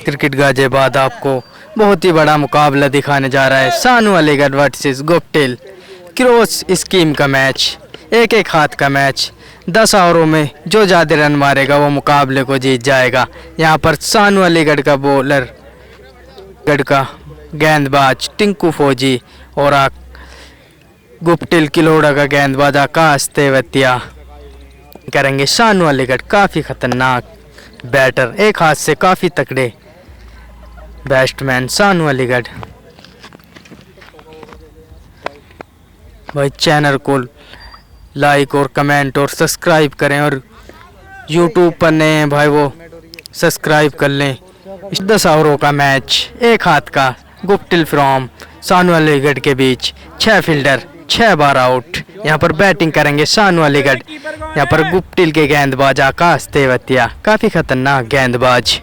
Cricket Ghaziabad आपको बहुत ही बड़ा मुकाबला दिखाने जा रहा है। सानू Aligarh versus Guptill cross scheme का मैच, एक एक हाथ का मैच। 10 ओवरों में जो ज़्यादा रन मारेगा वो मुकाबले को जीत जाएगा। यहाँ पर सानू अलीगढ़ का बॉलर गढ़ का गेंदबाज टिंकू फौजी और गुप्टिल किलोड़ा का गेंदबाज आकाश तेवतिया करेंगे। सानू अलीगढ़ काफ़ी खतरनाक बैटर, एक हाथ से काफ़ी तगड़े बैट्समैन सानू अलीगढ़। भाई चैनल को लाइक और कमेंट और सब्सक्राइब करें, और यूट्यूब पर नए हैं भाई वो सब्सक्राइब कर लें। 10 ओवरों का मैच, एक हाथ का, गुप्टिल फ्रॉम सानू अलीगढ़ के बीच। 6 फील्डर 6 बार आउट। यहाँ पर बैटिंग करेंगे सानू अलीगढ़। यहाँ पर गुप्टिल के गेंदबाज आकाश तेवतिया, काफ़ी खतरनाक गेंदबाज।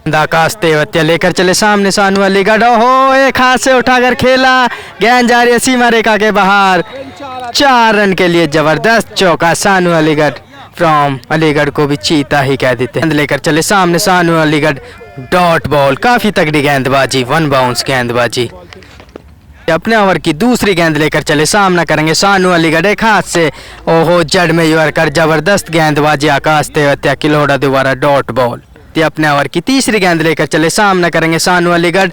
आकाश तेवतिया लेकर चले सामने सानू अलीगढ़। ओहो, एक हाथ से उठाकर खेला, गेंद जा रही है सीमा रेखा के बाहर। 4 रन के लिए जबरदस्त चौका सानू अलीगढ़ फ्रॉम अलीगढ़ को भी चीता ही कह देते हैं। लेकर चले सामने सानू अलीगढ़, डॉट बॉल, काफ़ी तगड़ी गेंदबाजी, 1 बाउंस गेंदबाजी। अपने ओवर की दूसरी गेंद लेकर चले सामना करेंगे सानू अलीगढ़, एक हाथ से। ओहो, जड़ में यूर कर जबरदस्त गेंदबाजी आकाश तेवतिया किलोड़ा दोबारा डॉट बॉल। अपने ओवर की तीसरी गेंद लेकर चले सामना करेंगे सानू अलीगढ़।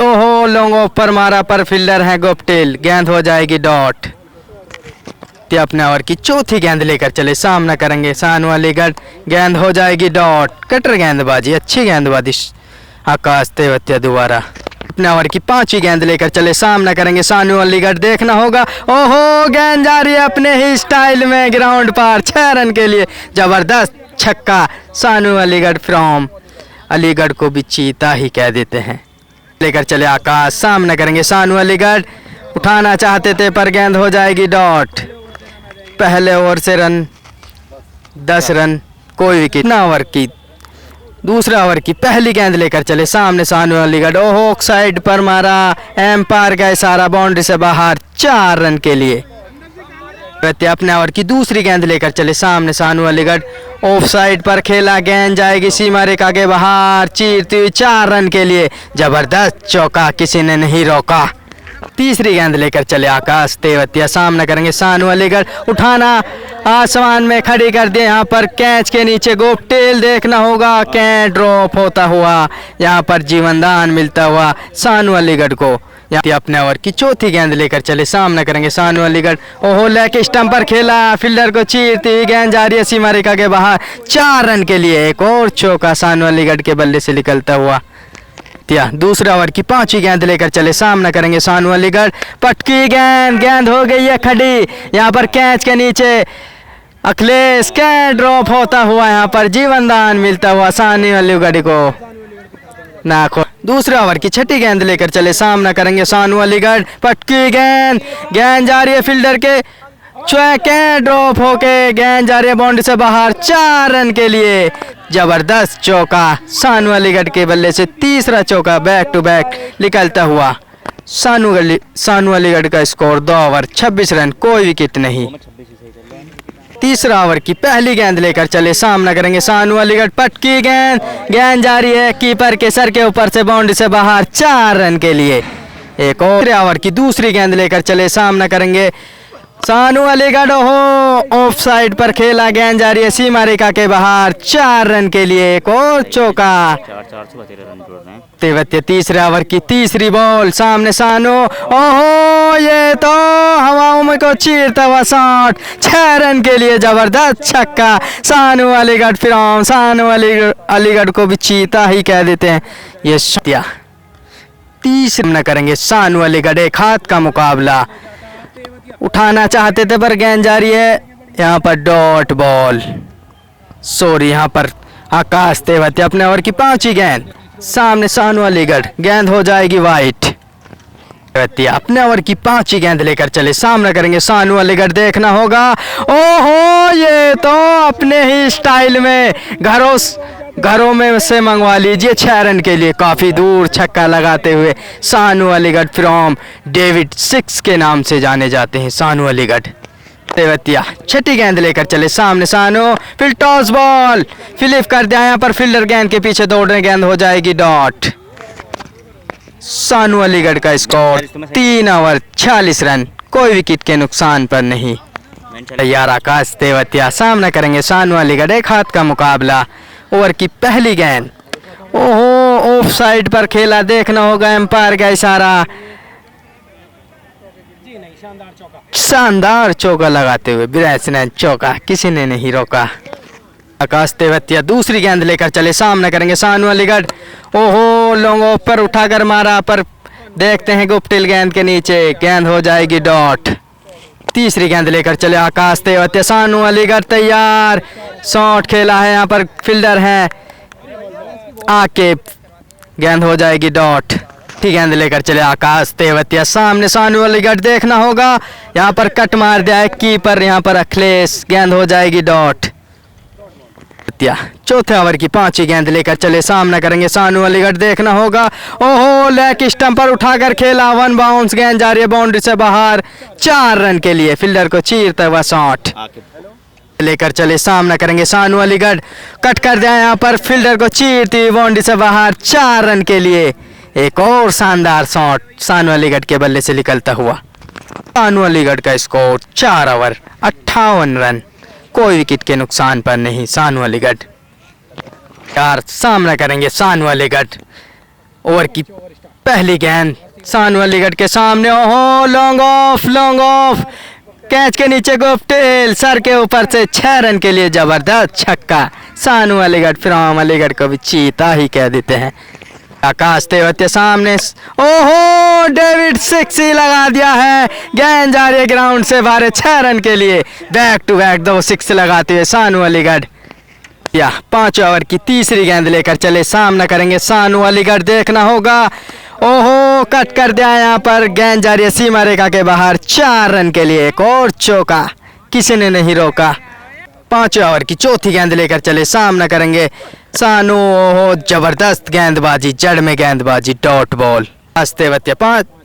ओहो, लॉन्ग ऑफ पर मारा, पर फील्डर है गुप्टिल, गेंद हो जाएगी डॉट। अपने ओवर की चौथी गेंद लेकर चले सामना करेंगे सानू अलीगढ़, गेंद हो जाएगी डॉट। कटर गेंदबाजी, अच्छी गेंदबाजी आकाश तेवतिया दोबारा। अपने ओवर की 5वीं गेंद लेकर चले सामना करेंगे सानू अलीगढ़, देखना होगा। ओहो, गेंद जा रही है अपने ही स्टाइल में ग्राउंड पर, 6 रन के लिए जबरदस्त छक्का सानू अलीगढ़ फ्रॉम अलीगढ़ को भी चीता ही कह देते हैं। लेकर चले आकाश, सामना करेंगे सानू अलीगढ़, उठाना चाहते थे पर गेंद हो जाएगी डॉट। पहले ओवर से रन 10 रन, कोई विकेट। ओवर की दूसरा ओवर की पहली गेंद लेकर चले सामने सानू अलीगढ़। ओहो, साइड पर मारा, एम्पायर का इशारा, बाउंड्री से बाहर, 4 रन के लिए। अपने ओवर की दूसरी गेंद लेकर चले सामने सानू अलीगढ़, ऑफ साइड पर खेला, गेंद जाएगी सीमा रेखा के बाहर, चीरती हुई, 4 रन के लिए जबरदस्त चौका, किसी ने नहीं रोका। तीसरी गेंद लेकर चले आकाश तेवतिया, सामना करेंगे सानू अलीगढ़, उठाना आसमान में खड़ी कर दिया। यहाँ पर कैच के नीचे गुप्टिल, देखना होगा, कैच ड्रॉप होता हुआ, यहाँ पर जीवनदान मिलता हुआ सानू अलीगढ़ को। यहाँ अपने ओवर की चौथी गेंद लेकर चले सामना करेंगे सानू अलीगढ़। ओहो, लेग स्टंप पर खेला, फील्डर को चीरती हुई, गेंद जा रही है सीमा रेखा के बाहर, 4 रन के लिए। एक और चौका सानू अलीगढ़ के बल्ले से निकलता हुआ। दूसरा ओवर की 5वीं गेंद लेकर चले सामना करेंगे सानू अलीगढ़, पटकी गेंद, गेंद हो गई है खड़ी। यहाँ पर कैच के नीचे अखिलेश, कैच ड्रॉप होता हुआ, यहाँ पर जीवनदान मिलता हुआ सानू अलीगढ़ को नाखो। दूसरा ओवर की 6ठी गेंद लेकर चले सामना करेंगे सानू अलीगढ़, पटकी गेंद, गेंद जा रही है फील्डर के कैच ड्रॉप होके, गेंद जा रही है बाउंड्री से बाहर, 4 रन के लिए जबरदस्त चौका सानू अलीगढ़ के बल्ले से। तीसरा चौका बैक टू बैक निकलता हुआ सानू अलीगढ़ का स्कोर 2 ओवर 26 रन, कोई विकेट नहीं। तीसरा ओवर की पहली गेंद लेकर चले सामना करेंगे सानू अलीगढ़, पटकी गेंद, गेंद जा रही है कीपर के सर के ऊपर से बाउंड्री से बाहर, 4 रन के लिए। एक और ओवर की दूसरी गेंद लेकर चले सामना करेंगे सानू अलीगढ़। हो, ऑफ साइड पर खेला, गेंद जा रही है सीमा रेखा के बाहर, 4 रन के लिए। एक और चौका तेवतिया। तीसरे ओवर की तीसरी बॉल, सामने सानू, ओहो, ये तो हवाओं में को चीरता हुआ शॉट, 6 रन के लिए जबरदस्त छक्का सानू अलीगढ़ फ्रॉम सानू अलीगढ़ को भी चीता ही कह देते हैं। ये तीसरे न करेंगे सानू अलीगढ़, एक हाथ का मुकाबला, उठाना चाहते थे पर गेंद जा रही है यहाँ पर डॉट बॉल। सॉरी, यहाँ पर आकाश तेवतिया। अपने ओवर की 5वीं गेंद, सामने सानू अलीगढ़, गेंद हो जाएगी वाइट। अपने ओवर की 5वीं गेंद लेकर चले सामना करेंगे सानू अलीगढ़, देखना होगा। ओहो, ये तो अपने ही स्टाइल में घरों में से मंगवा लीजिए, 6 रन के लिए। काफ़ी दूर छक्का लगाते हुए सानू अलीगढ़ फ्रॉम डेविड 6 के नाम से जाने जाते हैं सानू अलीगढ़। तेवतिया छठी गेंद लेकर चले सामने सानू, फिर टॉस बॉल फ्लिप कर दिया यहाँ पर फील्डर गेंद के पीछे दौड़ रहे, गेंद हो जाएगी डॉट। सानू अलीगढ़ का स्कोर 3 ओवर 46 रन, कोई विकेट के नुकसान पर नहीं। तैयार आकाश तेवतिया सामना करेंगे सानू अलीगढ़, एक हाथ का मुकाबला। ओवर की पहली गेंद, ओहो ऑफ साइड पर खेला, देखना होगा एम्पायर का इशारा। शानदार चौका लगाते हुए ब्रैसनैन चौका, किसी ने नहीं रोका। आकाश तेवतिया दूसरी गेंद लेकर चले सामना करेंगे सानू अलीगढ़, ओहो लॉन्ग ऑफ पर उठाकर मारा, पर देखते हैं गुप्टिल गेंद के नीचे, गेंद हो जाएगी डॉट। तीसरी गेंद लेकर चले आकाश तेवतिया, सानू अलीगढ़ तैयार, शॉट खेला है यहाँ पर फील्डर है आके, गेंद हो जाएगी डॉट। ठीक गेंद लेकर चले आकाश तेवतिया सामने सानू अलीगढ़, देखना होगा यहाँ पर कट मार दिया है कीपर, यहाँ पर अखिलेश, गेंद हो जाएगी डॉट। चौथे ओवर की पांचवी गेंद लेकर चले सामना करेंगे सानू अलीगढ़, देखना होगा, ओहो लेग स्टंप पर उठाकर खेला, वन बाउंस, गेंद जा रही है बाउंड्री से बाहर, 4 रन के लिए फील्डर को चीरता हुआ शॉट लेकर चले सामना करेंगे सानू अलीगढ़, कट कर दिया यहाँ पर फील्डर को चीरती हुई बाउंड्री से बाहर, 4 रन के लिए। एक और शानदार शॉट सानू अलीगढ़ के बल्ले से निकलता हुआ। सानू अलीगढ़ का स्कोर 4 ओवर 58 रन, कोई विकेट के नुकसान पर नहीं। सानू अलीगढ़ यार सामना करेंगे सानू अलीगढ़, ओवर की पहली गेंद सानू अलीगढ़ के सामने, ओहो लॉन्ग ऑफ, कैच के नीचे गुप्टिल, सर के ऊपर से 6 रन के लिए जबरदस्त छक्का। सानू अलीगढ़ फ्रॉम अलीगढ़ को भी चीता ही कह देते हैं। आकाश तेवतिया सामने, ओहो डेविड 6 ही लगा दिया है, गेंद जा रही है ग्राउंड से बाहर, 6 रन के लिए, बैक टू बैक 2 6 लगाते हुए सानू अलीगढ़। या 5 ओवर की तीसरी गेंद लेकर चले सामना करेंगे सानू अलीगढ़, देखना होगा, ओहो कट कर दिया यहाँ पर, गेंद जा रही है सीमा रेखा के बाहर, 4 रन के लिए, एक और चौका, किसी ने नहीं रोका। 5 ओवर की चौथी गेंद लेकर चले सामना करेंगे सानू, ओहो जबरदस्त गेंदबाजी, जड़ में गेंदबाजी, डॉट बॉल। तेवतिया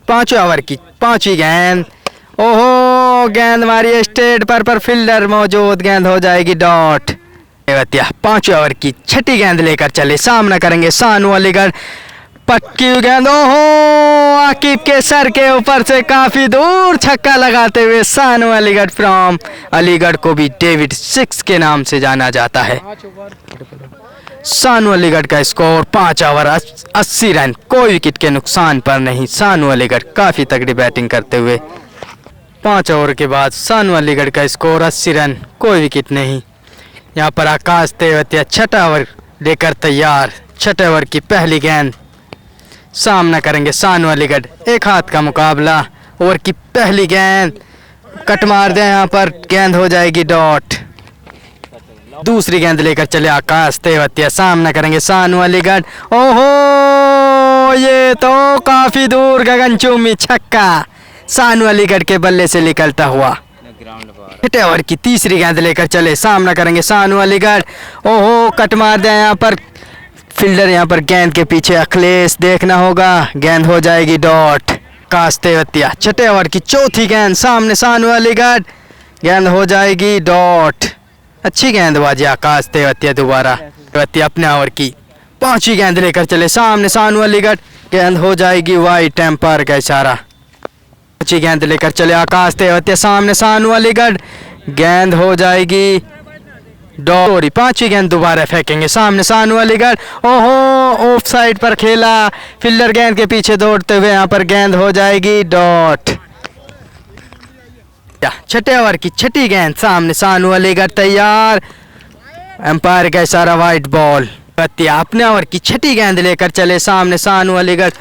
5 ओवर की 5वीं गेंद, ओहो गेंद मारी स्ट्रेट पर फील्डर मौजूद, गेंद हो जाएगी डॉट। तेवतिया 5 ओवर की 6ठी गेंद लेकर चले सामना करेंगे सानू अलीगढ़, पक्की गेंद, ओहो आकिब के सर के ऊपर से काफी दूर छक्का लगाते हुए सानू अलीगढ़ फ्रॉम अलीगढ़ को भी डेविड 6 के नाम से जाना जाता है। सानू अलीगढ़ का स्कोर 5 ओवर 80 रन, कोई विकेट के नुकसान पर नहीं। सानू अलीगढ़ काफी तगड़ी बैटिंग करते हुए 5 ओवर के बाद सानू अलीगढ़ का स्कोर 80 रन, कोई विकेट नहीं। यहाँ पर आकाश तेवतिया 6ठा ओवर लेकर तैयार, 6ठे ओवर की पहली गेंद सामना करेंगे सानू अलीगढ़, एक हाथ का मुकाबला। ओवर की पहली गेंद कट मार दे यहाँ पर, गेंद हो जाएगी डॉट। दूसरी गेंद लेकर चले आकाश तेवतिया, सामना करेंगे सानू अलीगढ़, ओहो ये तो काफी दूर गगनचुंबी छक्का, सानू अलीगढ़ के बल्ले से निकलता हुआ। 6ठे ओवर की तीसरी गेंद लेकर चले सामना करेंगे सानू अलीगढ़, ओहो कट मार दे यहाँ पर फील्डर, यहाँ पर गेंद के पीछे अखिलेश, देखना होगा, गेंद हो जाएगी डॉट। आकाश तेवतिया 6ठे ओवर की चौथी गेंद सामने सानू अलीगढ़, गेंद हो जाएगी डॉट। अच्छी गेंदबाजी आकाश तेवतिया दोबारा। तेवतिया अपने ओवर की 5वीं गेंद लेकर चले सामने सानू अलीगढ़, गेंद हो जाएगी वाइड, एम्पायर का इशारा। 5वीं गेंद लेकर चले आकाश तेवतिया सामने सानू अलीगढ़, गेंद हो जाएगी डॉट। 5वीं गेंद दोबारा फेंकेंगे सामने सानू अलीगढ़, ओहो ऑफ साइड पर खेला, फील्डर गेंद के पीछे दौड़ते हुए, यहाँ पर गेंद हो जाएगी डॉट। 6ठे ओवर की 6ठी गेंद सामने सानू अलीगढ़ तैयार, एम्पायर का इशारा, वाइट बॉल। अपने ओवर की 6ठी गेंद लेकर चले सामने सानू अलीगढ़,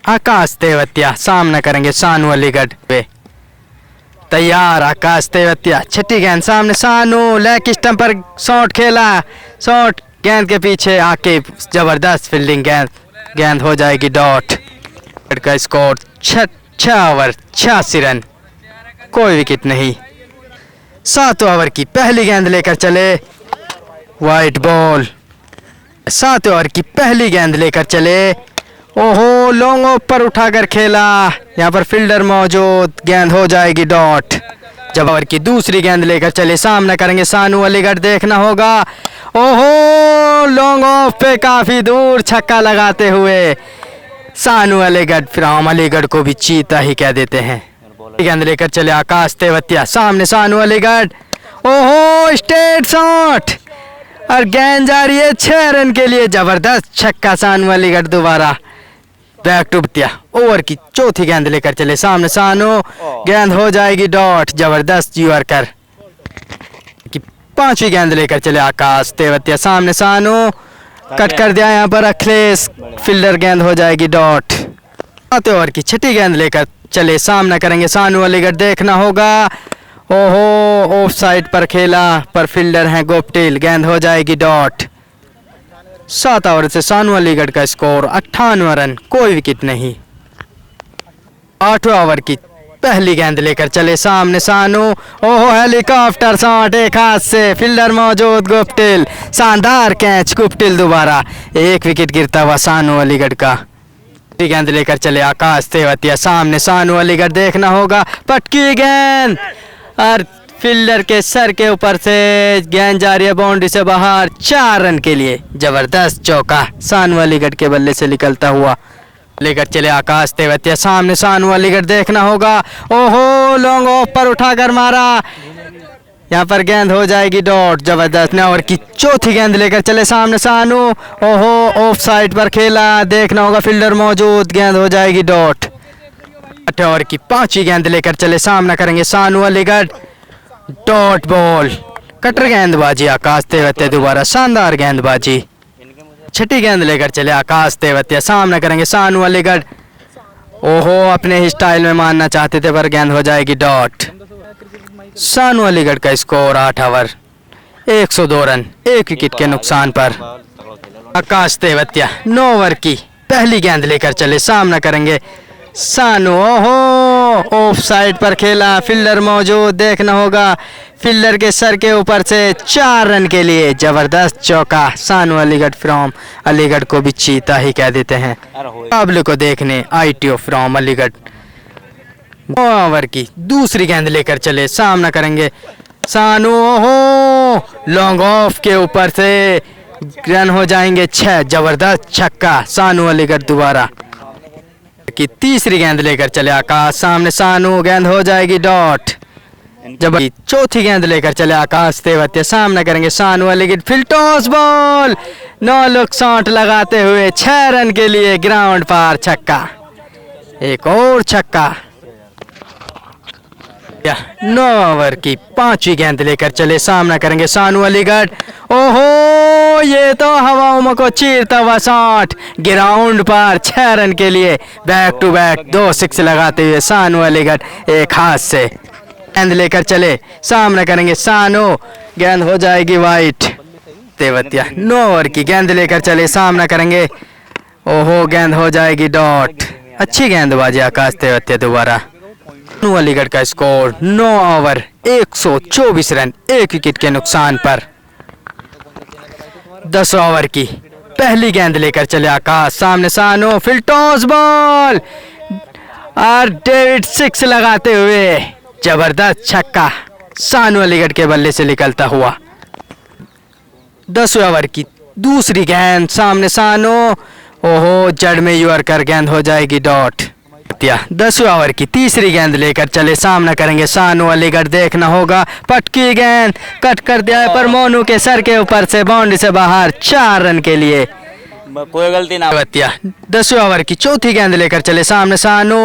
आकाश तेवतिया सामना करेंगे सानू अलीगढ़ पे तैयार। आकाश तेवतिया 6ठी गेंद सामने सानू, लेग स्टंप पर शॉट खेला, शॉट गेंद के पीछे आके जबरदस्त फील्डिंग, गेंद हो जाएगी डॉट। का स्कोर 6 ओवर 86 रन, कोई विकेट नहीं। 7 ओवर की पहली गेंद लेकर चले, वाइट बॉल। 7 ओवर की पहली गेंद लेकर चले, ओहो लॉन्ग ऑफ पर उठाकर खेला, यहाँ पर फील्डर मौजूद, गेंद हो जाएगी डॉट। जब ओवर की दूसरी गेंद लेकर चले, सामना करेंगे सानू अलीगढ़, देखना होगा। ओहो, लॉन्ग ऑफ पे काफी दूर छक्का लगाते हुए सानू अलीगढ़, फ्रॉम अलीगढ़ को भी चीता ही कह देते हैं। गेंद लेकर चले आकाश तेवतिया, सामने सानू अलीगढ़, ओहो स्ट्रेट शॉट और गेंद जा रही है 6 रन के लिए। जबरदस्त छक्का सानू अलीगढ़ दोबारा बैक टू बतिया। ओवर की चौथी गेंद लेकर चले, सामने सानू, गेंद हो जाएगी डॉट। जबरदस्त यॉर्कर की पांचवी गेंद लेकर चले आकाश तेवतिया, सामने सानू, कट कर दिया यहाँ पर अखिलेश, फील्डर, गेंद हो जाएगी डॉट। ओवर की छठी गेंद लेकर चले, सामना करेंगे सानू अलीगढ़, देखना होगा। ओहो, ऑफ साइड पर खेला पर फील्डर हैं गोपटेल, गेंद हो जाएगी डॉट। 7 ओवर से सानू अलीगढ़ का स्कोर 98 रन, कोई विकेट नहीं। 8वें ओवर की पहली गेंद लेकर चले, सामने सानू, ओहो हेलीकॉप्टर शॉट एक हाथ से, फील्डर मौजूद गोपटेल, शानदार कैच गोपटेल दोबारा, एक विकेट गिरता हुआ सानू अलीगढ़ का। गेंद लेकर चले आकाश तेवतिया, सामने सानू अलीगढ़, देखना होगा, पटकी गेंद और फील्डर के सर के ऊपर से गेंद जा रही है बाउंड्री से बाहर, 4 रन के लिए। जबरदस्त चौका सानू अलीगढ़ के बल्ले से निकलता हुआ। लेकर चले आकाश तेवतिया, सामने सानू अलीगढ़, देखना होगा। ओहो, लॉन्ग ऑफ पर उठाकर मारा, यहाँ पर गेंद हो जाएगी डॉट। जबरदस्त। ओवर की चौथी गेंद लेकर चले, सामने सानू, ओहो ऑफ साइड पर खेला, देखना होगा, फील्डर मौजूद, गेंद हो जाएगी डॉट। 8 ओवर की 5वीं गेंद लेकर चले, सामना करेंगे सानू अलीगढ़, डॉट बॉल, कटर गेंदबाजी आकाश तेवतिया दोबारा, शानदार गेंदबाजी। 6ठी गेंद लेकर चले आकाश तेवतिया, सामना करेंगे सानू अलीगढ़, ओहो अपने ही स्टाइल में मारना चाहते थे पर गेंद हो जाएगी डॉट। सानू अलीगढ़ का स्कोर 8 ओवर 102 रन, 1 विकेट के नुकसान पर। आकाश तेवतिया 9 ओवर की पहली गेंद लेकर चले, सामना करेंगे सानू, ओहो ऑफ साइड पर खेला, फील्डर मौजूद, देखना होगा, फील्डर के सर के ऊपर से 4 रन के लिए। जबरदस्त चौका सानू अलीगढ़, फ्रॉम अलीगढ़ को भी चीता ही कह देते हैं। मुकाबले को देखने ITO फ्रॉम अलीगढ़ 9 ओवर की दूसरी गेंद लेकर चले, सामना करेंगे सानू, ओहो लॉन्ग ऑफ के ऊपर से रन हो जाएंगे 6। जबरदस्त छक्का सानू अलीगढ़ दोबारा। की तीसरी गेंद लेकर चले आकाश, सामने सानू, गेंद हो जाएगी डॉट। जब चौथी गेंद लेकर चले आकाश तेवतिया, सामना करेंगे सानू Aligarh, field toss ball, 9 look shot लगाते हुए 6 रन के लिए, ग्राउंड पार छक्का, एक और छक्का। 9 ओवर की 5वीं गेंद लेकर चले, सामना करेंगे सानू अलीगढ़, ओहो ये तो हवाओं में को चीरता हुआ शॉट, ग्राउंड पर 6 रन के लिए, बैक टू बैक 2 6 लगाते हुए सानू अलीगढ़ एक हाथ से। गेंद लेकर चले, सामना करेंगे सानू, गेंद हो जाएगी वाइट। तेवतिया 9 ओवर की गेंद लेकर चले, सामना करेंगे, ओहो गेंद हो जाएगी डॉट। अच्छी गेंदबाजी आकाश तेवतिया दोबारा। सानू अलीगढ़ का स्कोर 9 ओवर 124 रन, 1 विकेट के नुकसान पर। 10 ओवर की पहली गेंद लेकर चले आकाश, सामने सानू, फील्ड टॉस बॉल और डेविड 6 लगाते हुए जबरदस्त छक्का सानू अलीगढ़ के बल्ले से निकलता हुआ। 10वें ओवर की दूसरी गेंद, सामने सानू, ओहो जड़ में यॉर्कर, गेंद हो जाएगी डॉट। 10वें ओवर की तीसरी गेंद लेकर चले, सामना करेंगे सानू अलीगढ़, देखना होगा, पटकी गेंद, कट कर दिया है पर मोनू के सर के ऊपर से बाउंड्री से बाहर, 4 रन के लिए, कोई गलती ना। 10वें ओवर की चौथी गेंद लेकर चले, सामने सानू,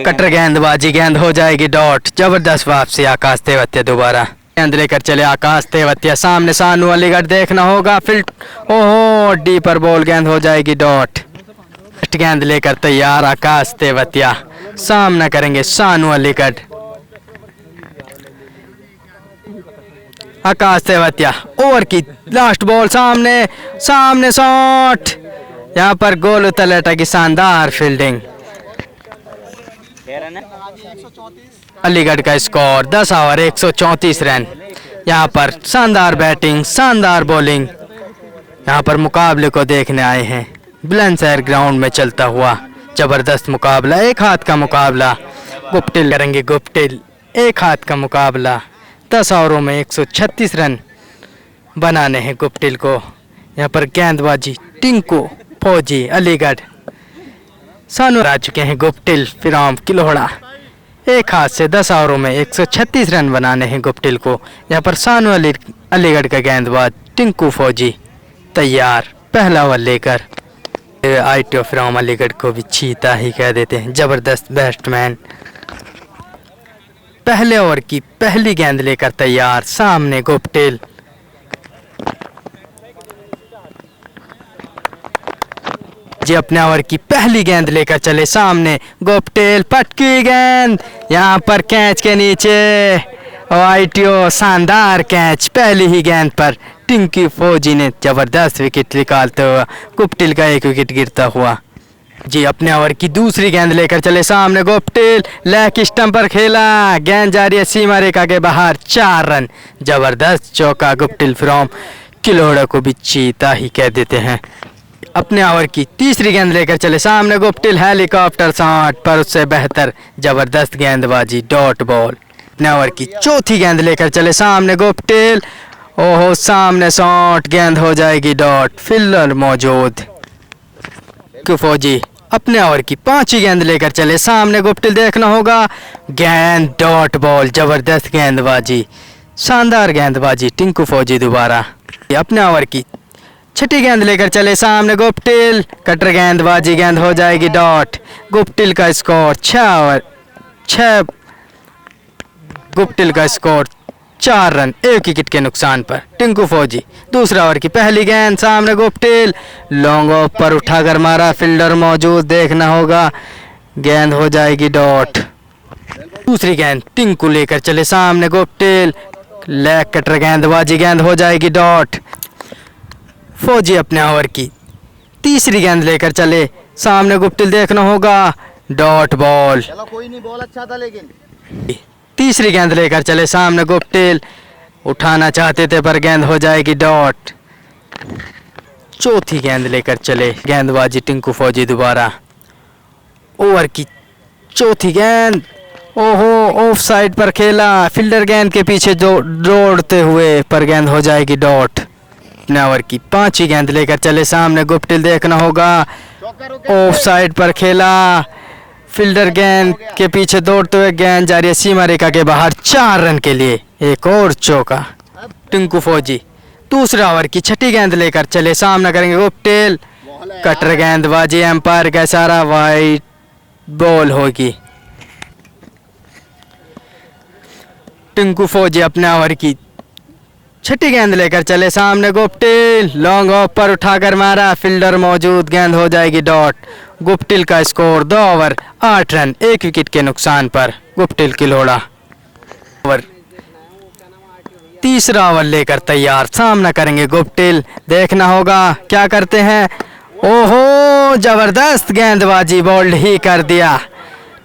कटर गेंदबाजी, गेंद हो जाएगी डॉट। जबरदस्त वापसी आकाश तेवतिया दोबारा। गेंद लेकर चले आकाश तेवतिया, सामने सानू अलीगढ़, देखना होगा, फील्ड, ओहो डी पर बॉल, गेंद हो जाएगी डॉट। गेंद लेकर तैयार आकाश तेवतिया, सामना करेंगे सानू अलीगढ़। आकाश तेवतिया ओवर की लास्ट बॉल, सामने सामने शॉट, यहाँ पर गोल उतलेटा की शानदार फील्डिंग। अलीगढ़ का स्कोर 10 ओवर 134 रन। यहाँ पर शानदार बैटिंग, शानदार बॉलिंग, यहाँ पर मुकाबले को देखने आए हैं। बुलंदशहर ग्राउंड में चलता हुआ जबरदस्त मुकाबला, एक हाथ का मुकाबला। गुप्टिल करेंगे गुप्टिल, एक हाथ का मुकाबला, 10 ओवरों में 136 रन बनाने हैं गुप्टिल को। यहाँ पर गेंदबाजी टिंकू फौजी अलीगढ़, सानू आ चुके हैं गुप्टिल फिरौम किलोड़ा। एक हाथ से 10 ओवरों में 136 रन बनाने हैं गुप्टिल को। यहाँ पर सानू अलीगढ़ का गेंदबाज टिंकू फौजी तैयार, पहला ओवर लेकर। ITO फ्रॉम अलीगढ़ को भी चीता ही कह देते हैं, जबरदस्त बैट्समैन। पहले ओवर की पहली गेंद लेकर तैयार, सामने गुप्टिल। जी अपने ओवर की पहली गेंद लेकर चले, सामने गुप्टिल, पटकी गेंद यहाँ पर कैच के नीचे। ITO शानदार कैच, पहली ही गेंद पर टिंकी फौजी ने जबरदस्त विकेट निकालते हुए गुप्टिल का एक विकेट गिरता हुआ। जी अपने ओवर की दूसरी गेंद लेकर चले, सामने गुप्टिल, लेग स्टंप पर खेला, गेंद जा रही है सीमा रेखा के बाहर, 4 रन, जबरदस्त चौका। गुप्टिल फ्रॉम किलोड़ा को भी चीता ही कह देते हैं। अपने ओवर की तीसरी गेंद लेकर चले, सामने गुप्टिल, हेलीकॉप्टर शॉट पर उससे बेहतर जबरदस्त गेंदबाजी, डॉट बॉल। अपने ओवर की चौथी गेंद लेकर चले, सामने गुप्टिल, ओहो सामने शॉट, गेंद हो जाएगी डॉट, फील्डर मौजूद। फौजी अपने ओवर की पांचवी गेंद लेकर चले, सामने गुप्टिल, देखना होगा, गेंद डॉट बॉल, जबरदस्त गेंदबाजी, शानदार गेंदबाजी टिंकू फौजी दोबारा। अपने ओवर की छठी गेंद लेकर चले, सामने गुप्टिल, कटर गेंदबाजी, गेंद हो जाएगी डॉट। गुप्टिल का स्कोर 6, गुप्टिल का स्कोर 4 रन, 1 विकेट के नुकसान पर। टिंकू फौजी दूसरा ओवर की पहली गेंद, सामने गुप्टिल, लॉन्ग ऑफ पर उठाकर मारा, फील्डर मौजूद, देखना होगा, गेंद हो जाएगी डॉट। दूसरी गेंद टिंकू लेकर चले, सामने गुप्टिल, लेग कटर गेंदबाजी, गेंद हो जाएगी डॉट। फौजी अपने ओवर की तीसरी गेंद लेकर चले, सामने गुप्टिल, देखना होगा, डॉट बॉल। चलो कोई नहीं, बॉल अच्छा था लेकिन। तीसरी गेंद लेकर चले, सामने गुप्टिल, उठाना चाहते थे पर गेंद हो जाएगी डॉट। चौथी गेंद लेकर चले, गेंदबाजी टिंकू फौजी दोबारा। ओवर की चौथी गेंद, ओहो ऑफ साइड पर खेला, फील्डर गेंद के पीछे दौड़ते हुए पर गेंद हो जाएगी डॉट। अपने ओवर की पांचवी गेंद लेकर चले, सामने गुप्टिल, देखना होगा, ऑफ साइड पर खेला, फील्डर गेंद के पीछे दौड़ते हुए, गेंद जा रही है सीमा रेखा के बाहर, 4 रन के लिए एक और चौका। टिंकू फौजी दूसरा ओवर की छठी गेंद लेकर चले, सामना करेंगे गुप्टिल, कटर गेंदबाजी, एम्पायर का इशारा, वाइड बॉल होगी। टिंकू फौजी अपने ओवर की छठी गेंद लेकर चले, सामने गुप्टिल, लॉन्ग ऑफ पर उठाकर मारा, फील्डर मौजूद, गेंद हो जाएगी डॉट। गुप्टिल का स्कोर 2 ओवर 8 रन, 1 विकेट के नुकसान पर। गुप्टिल किलोड़ा ओवर तीसरा ओवर लेकर तैयार, सामना करेंगे गुप्टिल, देखना होगा क्या करते हैं, ओहो जबरदस्त गेंदबाजी, बोल्ड ही कर दिया।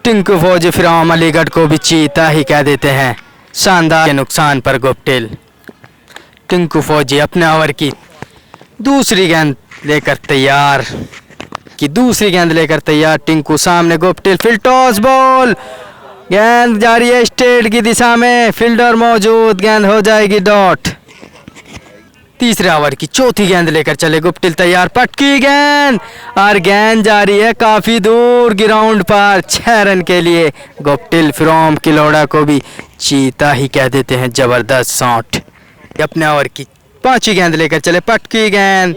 टिंकू फौजी फ्रॉम अलीगढ़ को भी चीता ही कह देते हैं, शानदार के नुकसान पर गुप्टिल। टिंकू फौजी अपने ओवर की दूसरी गेंद लेकर तैयार, टिंकू, सामने गुप्टिल, फील्ड टॉस बॉल, गेंद जा रही है स्ट्रेट की दिशा में, फील्डर मौजूद, गेंद हो जाएगी डॉट। तीसरे ओवर की चौथी गेंद लेकर चले गुप्टिल, तैयार, पटकी गेंद और गेंद जा रही है काफी दूर ग्राउंड पर, 6 रन के लिए। गुप्टिल फ्रॉम किलोड़ा को भी चीता ही कह देते हैं, जबरदस्त शॉट। अपने ओवर की पांचवी गेंद लेकर चले, पटकी गेंद,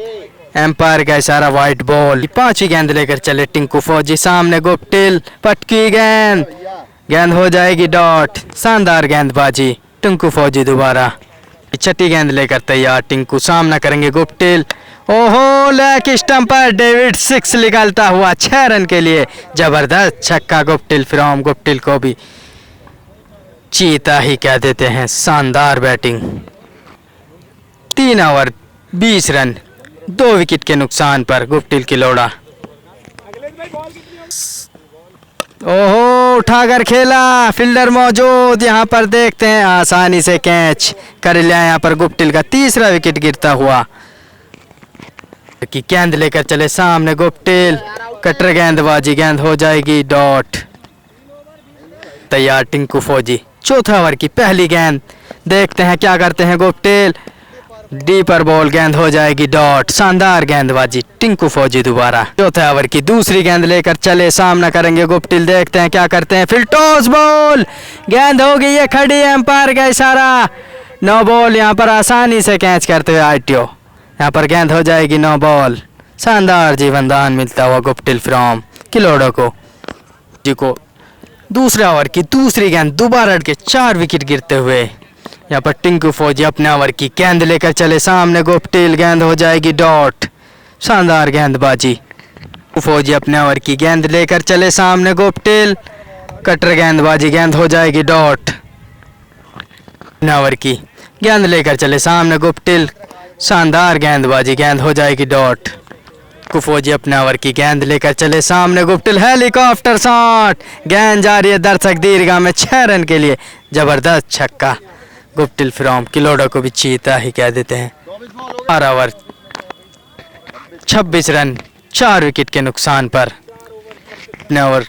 एम्पायर का इशारा, वाइट बॉल। पांचवी गेंद लेकर चले टिंकू फौजी, सामने गुप्टिल, पटकी गेंद, गेंद हो जाएगी डॉट। शानदार गेंदबाजी टिंकू फौजी दोबारा। छठी गेंद लेकर तैयार टिंकू, सामना करेंगे गुप्टिल, ओहो लेग स्टंप पर डेविड 6 निकालता हुआ, 6 रन के लिए, जबरदस्त छक्का। गुप्टिल फ्रॉम गुप्टिल को भी चीता ही कह देते हैं, शानदार बैटिंग। 3 ओवर 20 रन, 2 विकेट के नुकसान पर। गुप्टिल किलोड़ा, ओहो उठाकर खेला, फील्डर मौजूद, यहाँ पर देखते हैं, आसानी से कैच कर लिया यहाँ पर गुप्टिल का, तीसरा विकेट गिरता हुआ। की गेंद लेकर चले, सामने गुप्टिल, कटर गेंदबाजी, गेंद हो जाएगी डॉट। तैयार टिंकू फौजी, चौथे ओवर की पहली गेंद, देखते हैं क्या करते हैं गुप्टिल, डीपर बॉल, गेंद हो जाएगी डॉट। शानदार गेंदबाजी टिंकू फौजी दोबारा। चौथे ओवर की दूसरी गेंद लेकर चले, सामना करेंगे गुप्टिल, देखते हैं क्या करते हैं, फिर टॉस बॉल, गेंद हो गई है खड़ी, एम्पायर का इशारा, नो बॉल। यहाँ पर आसानी से कैच करते हुए आईटीओ, यहाँ पर गेंद हो जाएगी नो बॉल। शानदार जीवन दान मिलता हुआ गुप्टिल फ्रॉम किलोड़ो को जी को। दूसरे ओवर की दूसरी गेंद दोबारा के 4 विकेट गिरते हुए, यहाँ पर टिंकू फौजी अपने ओवर की गेंद लेकर चले, सामने गुप्टिल, गेंद हो जाएगी डॉट। शानदार गेंदबाजी, फौजी अपने ओवर की गेंद लेकर चले, सामने गुप्टिल, कटर गेंदबाजी, गेंद हो जाएगी डॉट। अपने ओवर की गेंद लेकर चले, सामने गुप्टिल, शानदार गेंदबाजी, गेंद हो जाएगी डॉट। फौजी अपने ओवर की गेंद लेकर चले, सामने गुप्टिल, हेलीकॉप्टर शॉट, गेंद जा रही है दर्शक दीर्घा में 6 रन के लिए, जबरदस्त छक्का। गुप्टिल फ्रॉम किलोड़ो को भी चीता ही कह देते हैं। 12 ओवर 26 रन 4 विकेट के नुकसान पर अपने ओवर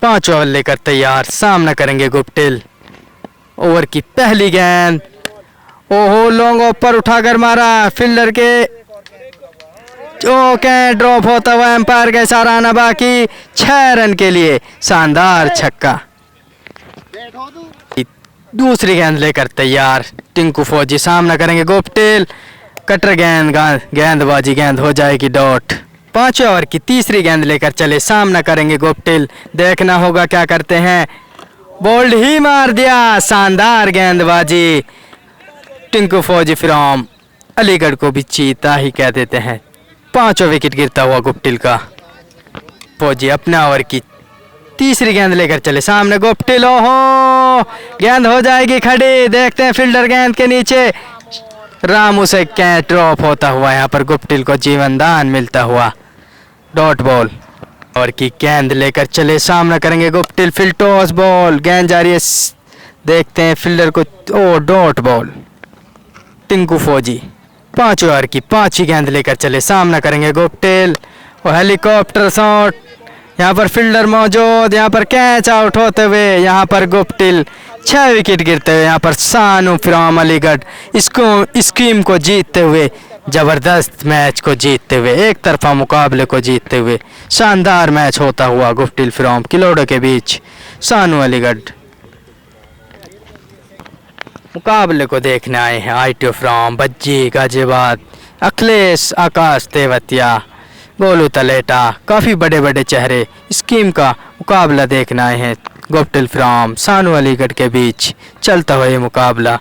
5 ओवर लेकर तैयार, सामना करेंगे गुप्टिल। ओवर की पहली गेंद, ओहो, लॉन्ग ऊपर उठाकर मारा, फील्डर के ओके, ड्रॉप होता हुआ, एम्पायर का इशारा आना बाकी, 6 रन के लिए शानदार छक्का। दूसरी गेंद लेकर तैयार, टिंकू फौजी, सामना करेंगे गुप्टिल, कटर गेंदबाजी, गेंद हो जाएगी डॉट। 5वें ओवर की तीसरी गेंद लेकर चले, सामना करेंगे गुप्टिल, देखना होगा क्या करते हैं, बोल्ड ही मार दिया, शानदार गेंदबाजी। टिंकू फौजी फ्रॉम अलीगढ़ को भी चीता ही कह देते हैं। 5वां विकेट गिरता हुआ गुप्टिल का। फौजी अपने ओवर की तीसरी गेंद लेकर चले, सामने गुप्टिल, ओहो, गेंद हो जाएगी खड़ी, देखते हैं फील्डर गेंद के नीचे, रामू से कैच ड्रॉप होता हुआ, यहाँ पर गुप्टिल को जीवन दान मिलता हुआ, डॉट बॉल। और की गेंद लेकर चले, सामना करेंगे गुप्टिल, फिर टॉस बॉल, गेंद जा रही है, देखते हैं फील्डर को, ओ डॉट बॉल। टिंकू फौजी 5 ओवर की 5वीं गेंद लेकर चले, सामना करेंगे गुप्टिल, और हेलीकॉप्टर शॉट, यहाँ पर फील्डर मौजूद, यहाँ पर कैच आउट होते हुए, यहाँ पर गुप्टिल 6 विकेट गिरते हुए, यहाँ पर सानू फ्रॉम अलीगढ़ इसको स्कीम को जीतते हुए, जबरदस्त मैच को जीतते हुए, एक तरफा मुकाबले को जीतते हुए, शानदार मैच होता हुआ गुप्टिल फ्रॉम किलोड़ो के बीच सानू अलीगढ़। मुकाबले को देखने आए हैं आईटीओ फ्रॉम बज्जी गाजियाबाद, अखिलेश आकाश तेवतिया, गोलू तलेटा, काफ़ी बड़े बड़े चेहरे स्कीम का मुकाबला देखने आए हैं। गुप्टिल फ्रॉम सानू अलीगढ़ के बीच चलता हुआ ये मुकाबला